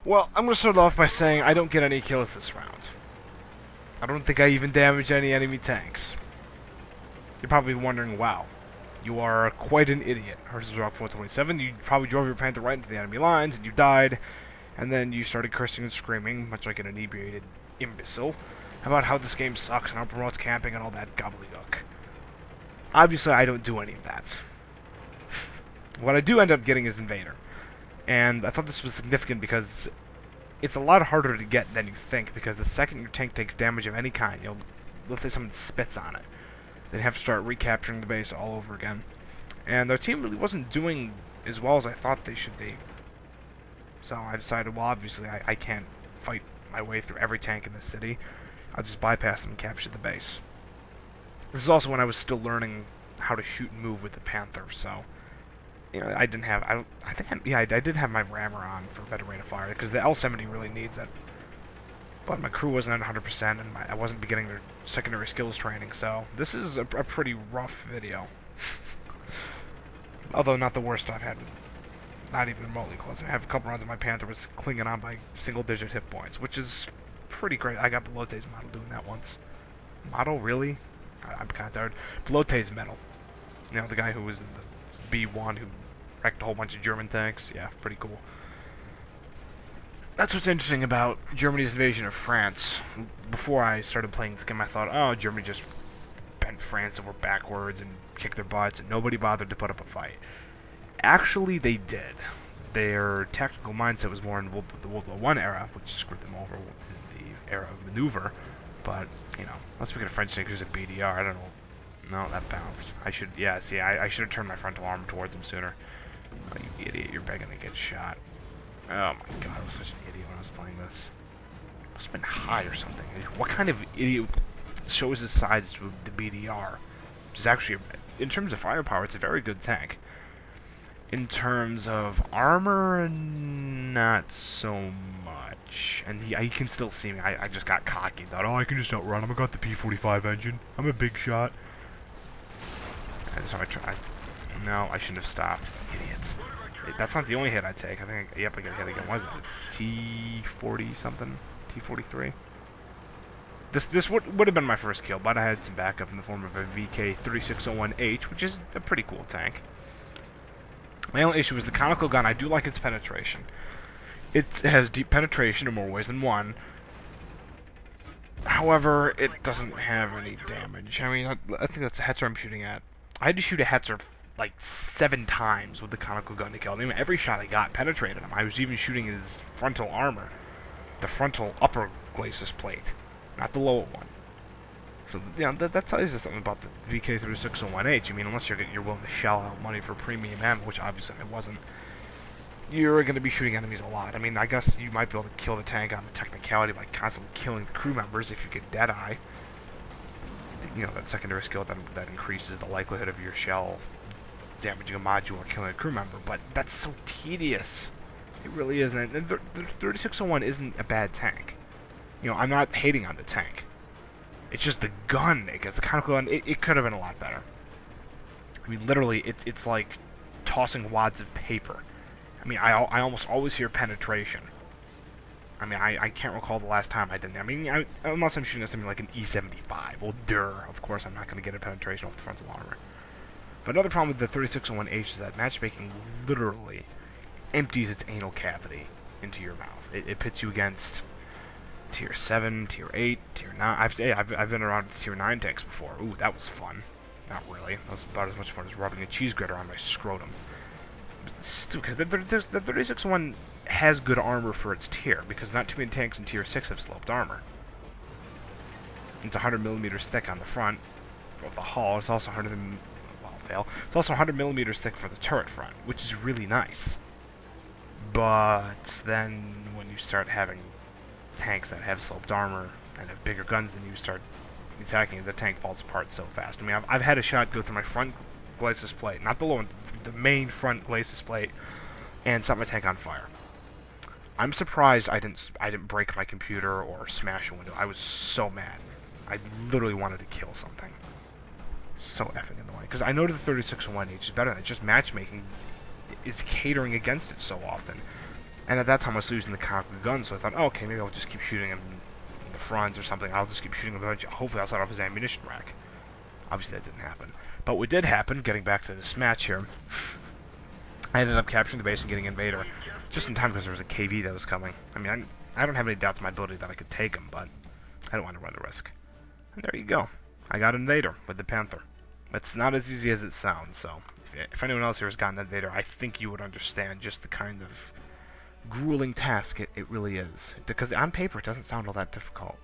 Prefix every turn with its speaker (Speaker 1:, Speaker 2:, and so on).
Speaker 1: Well, I'm going to start off by saying I don't get any kills this round. I don't think I even damaged any enemy tanks. You're probably wondering, wow, you are quite an idiot. Hers was off 427. You probably drove your Panther right into the enemy lines, and you died. And then you started cursing and screaming, much like an inebriated imbecile, about how this game sucks and how it promotes camping and all that gobbledygook. Obviously, I don't do any of that. What I do end up getting is Invader. And I thought this was significant because it's a lot harder to get than you think, because the second your tank takes damage of any kind, let's say someone spits on it, they'd have to start recapturing the base all over again. And their team really wasn't doing as well as I thought they should be. So I decided, well, obviously I can't fight my way through every tank in the city. I'll just bypass them and capture the base. This is also when I was still learning how to shoot and move with the Panther, so I didn't have. I did have my rammer on for a better rate of fire because the L70 really needs it. But my crew wasn't at 100%, and I wasn't beginning their secondary skills training, so this is a pretty rough video. Although not the worst I've had. Not even remotely close. I have a couple runs of my Panther was clinging on by single-digit hit points, which is pretty great. I got Pelote's model doing that once. Model, really? I'm kind of tired. Pelote's medal. The guy who was in the B1 who wrecked a whole bunch of German tanks. Yeah, pretty cool. That's what's interesting about Germany's invasion of France. Before I started playing this game, I thought, oh, Germany just bent France over backwards and kicked their butts, and nobody bothered to put up a fight. Actually, they did. Their tactical mindset was more in the World War I era, which screwed them over in the era of maneuver. But, let's look at a French tank who's a BDR. I don't know. No, that bounced. I should have turned my frontal armor towards them sooner. Oh, you idiot, you're begging to get shot. Oh my god, I was such an idiot when I was playing this. Must have been high or something. What kind of idiot shows his sides to the BDR? Which is actually, in terms of firepower, it's a very good tank. In terms of armor, not so much. And he can still see me. I just got cocky. Thought, oh, I can just outrun him. I got the P45 engine. I'm a big shot. And so I tried. No, I shouldn't have stopped. Idiots. That's not the only hit I take. I think, I got hit again. What is it? T40 something? T43? This would have been my first kill, but I had some backup in the form of a VK3601H, which is a pretty cool tank. My only issue is the conical gun. I do like its penetration. It has deep penetration in more ways than one. However, it doesn't have any damage. I mean, I think that's a Hetzer I'm shooting at. I had to shoot a Hetzer like 7 times with the conical gun to kill him. Every shot I got penetrated him. I was even shooting his frontal armor. The frontal upper glacis plate, not the lower one. So, that tells you something about the VK3601H. I mean, unless you're willing to shell out money for premium ammo, which obviously I wasn't, you're going to be shooting enemies a lot. I mean, I guess you might be able to kill the tank on the technicality by constantly killing the crew members if you get Deadeye. That secondary skill that increases the likelihood of your shell damaging a module or killing a crew member, but that's so tedious. It really isn't. And the 3601 isn't a bad tank. I'm not hating on the tank. It's just the gun, because the conical gun, it could have been a lot better. I mean, literally, it's like tossing wads of paper. I mean, I almost always hear penetration. I mean, I can't recall the last time I didn't. I mean, unless I'm shooting at something like an E75. Well, of course I'm not going to get a penetration off the frontal armor. But another problem with the 3601H is that matchmaking literally empties its anal cavity into your mouth. It pits you against Tier 7, Tier 8, Tier 9. I've been around Tier 9 tanks before. Ooh, that was fun. Not really. That was about as much fun as rubbing a cheese grater on my scrotum. Because the 3601 has good armor for its tier, because not too many tanks in Tier 6 have sloped armor. It's 100mm thick on the front of the hull. It's also 100. Well, fail. It's also 100mm thick for the turret front, which is really nice. But then when you start having tanks that have sloped armor and have bigger guns than you start attacking, the tank falls apart so fast. I mean, I've had a shot go through my front glacis plate, not the lower one, the main front glacis plate, and set my tank on fire. I'm surprised I didn't break my computer or smash a window. I was so mad. I literally wanted to kill something. So effing annoying. Because I know the 3601H is better than it. Just matchmaking is catering against it so often. And at that time I was still using the canonical gun, so I thought, oh, okay, maybe I'll just keep shooting him in the front or something. I'll just keep shooting him. Hopefully I'll start off his ammunition rack. Obviously that didn't happen. But what did happen, getting back to this match here, I ended up capturing the base and getting Invader just in time because there was a KV that was coming. I mean, I don't have any doubts in my ability that I could take him, but I don't want to run the risk. And there you go. I got Invader with the Panther. It's not as easy as it sounds, so if anyone else here has gotten Invader, I think you would understand just the kind of grueling task it really is. Because on paper, it doesn't sound all that difficult.